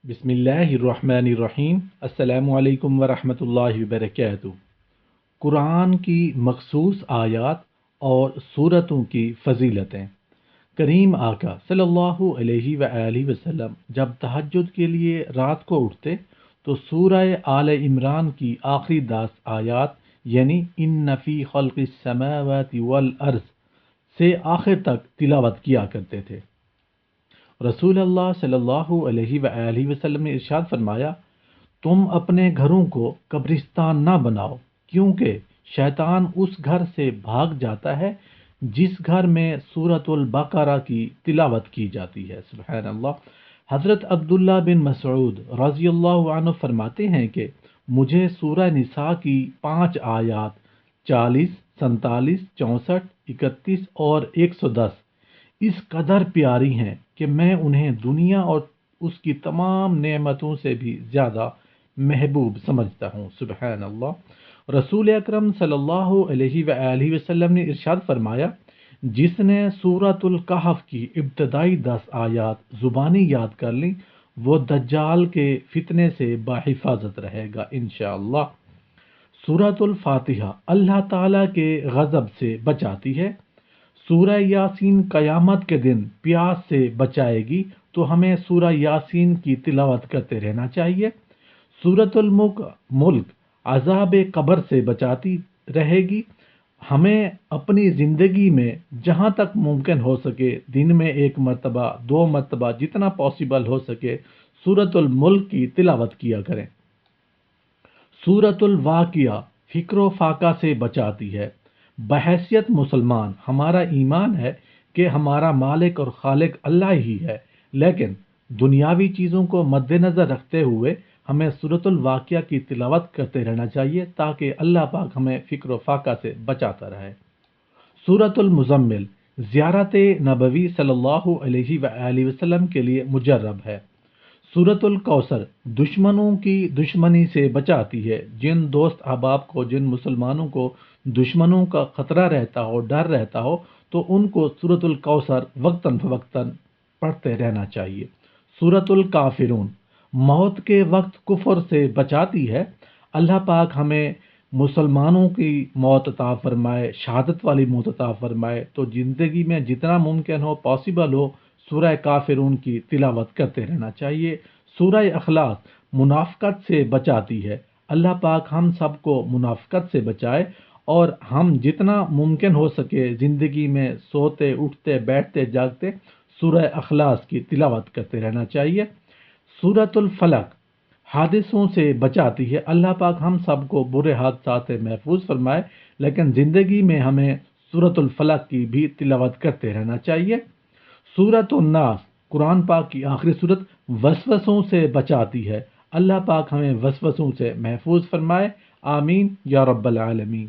بسم اللہ الرحمن الرحیم۔ السلام علیکم ورحمۃ اللہ وبرکاتہ۔ قرآن کی مخصوص آیات اور صورتوں کی فضیلتیں۔ کریم آقا صلی اللہ علیہ وآلہ وسلم جب تہجد کے لیے رات کو اٹھتے تو سورہ آل عمران کی آخری 10 آیات یعنی ان فی خلق السماوات والارض سے آخر تک تلاوت کیا کرتے تھے۔ رسول اللہ صلی اللہ علیہ وآلہ وسلم نے ارشاد فرمایا، تم اپنے گھروں کو قبرستان نہ بناؤ، کیونکہ شیطان اس گھر سے بھاگ جاتا ہے جس گھر میں سورۃ البقرہ کی تلاوت کی جاتی ہے۔ سبحان اللہ۔ حضرت عبداللہ بن مسعود رضی اللہ عنہ فرماتے ہیں کہ مجھے سورہ نساء کی 5 آیات 40، 47، 64، 31 اور 110 اس قدر پیاری ہیں کہ میں انہیں دنیا اور اس کی تمام نعمتوں سے بھی زیادہ محبوب سمجھتا ہوں۔ سبحان اللہ۔ رسول اکرم صلی اللہ علیہ وآلہ وسلم نے ارشاد فرمایا، جس نے سورۃ الکہف کی ابتدائی 10 آیات زبانی یاد کر لیں وہ دجال کے فتنے سے بحفاظت رہے گا انشاءاللہ۔ سورۃ الفاتحہ اللہ تعالیٰ کے غضب سے بچاتی ہے۔ سورہ یاسین قیامت کے دن پیاس سے بچائے گی، تو ہمیں سورہ یاسین کی تلاوت کرتے رہنا چاہیے۔ سورۃ الملک عذاب قبر سے بچاتی رہے گی۔ ہمیں اپنی زندگی میں جہاں تک ممکن ہو سکے دن میں 1 مرتبہ 2 مرتبہ جتنا پاسبل ہو سکے سورۃ الملک کی تلاوت کیا کریں۔ سورۃ الواقعہ فکر و فاقہ سے بچاتی ہے۔ بحیثیت مسلمان ہمارا ایمان ہے کہ ہمارا مالک اور خالق اللہ ہی ہے، لیکن دنیاوی چیزوں کو مد نظر رکھتے ہوئے ہمیں سورۃ الواقعہ کی تلاوت کرتے رہنا چاہیے تاکہ اللہ پاک ہمیں فکر و فاقہ سے بچاتا رہے۔ سورۃ المزمل زیارت نبوی صلی اللہ علیہ وآلہ وسلم کے لیے مجرب ہے۔ سورۃ الکوثر دشمنوں کی دشمنی سے بچاتی ہے۔ جن دوست احباب کو، جن مسلمانوں کو دشمنوں کا خطرہ رہتا ہو، ڈر رہتا ہو، تو ان کو سورۃ الکوثر وقتاً فوقتاً پڑھتے رہنا چاہیے۔ سورۃ الکافرون موت کے وقت کفر سے بچاتی ہے۔ اللہ پاک ہمیں مسلمانوں کی موت عطا فرمائے، شہادت والی موت عطا فرمائے، تو زندگی میں جتنا ممکن ہو پاسبل ہو سورہ کافرون کی تلاوت کرتے رہنا چاہیے۔ سورہ اخلاص منافقت سے بچاتی ہے۔ اللہ پاک ہم سب کو منافقت سے بچائے اور ہم جتنا ممکن ہو سکے زندگی میں سوتے اٹھتے بیٹھتے جاگتے سورہ اخلاص کی تلاوت کرتے رہنا چاہیے۔ سورۃ الفلق حادثوں سے بچاتی ہے۔ اللہ پاک ہم سب کو برے حادثات سے محفوظ فرمائے، لیکن زندگی میں ہمیں سورۃ الفلق کی بھی تلاوت کرتے رہنا چاہیے۔ سورۃ الناس قرآن پاک کی آخری سورت وسوسوں سے بچاتی ہے۔ اللہ پاک ہمیں وسوسوں سے محفوظ فرمائے، آمین یا رب العالمین۔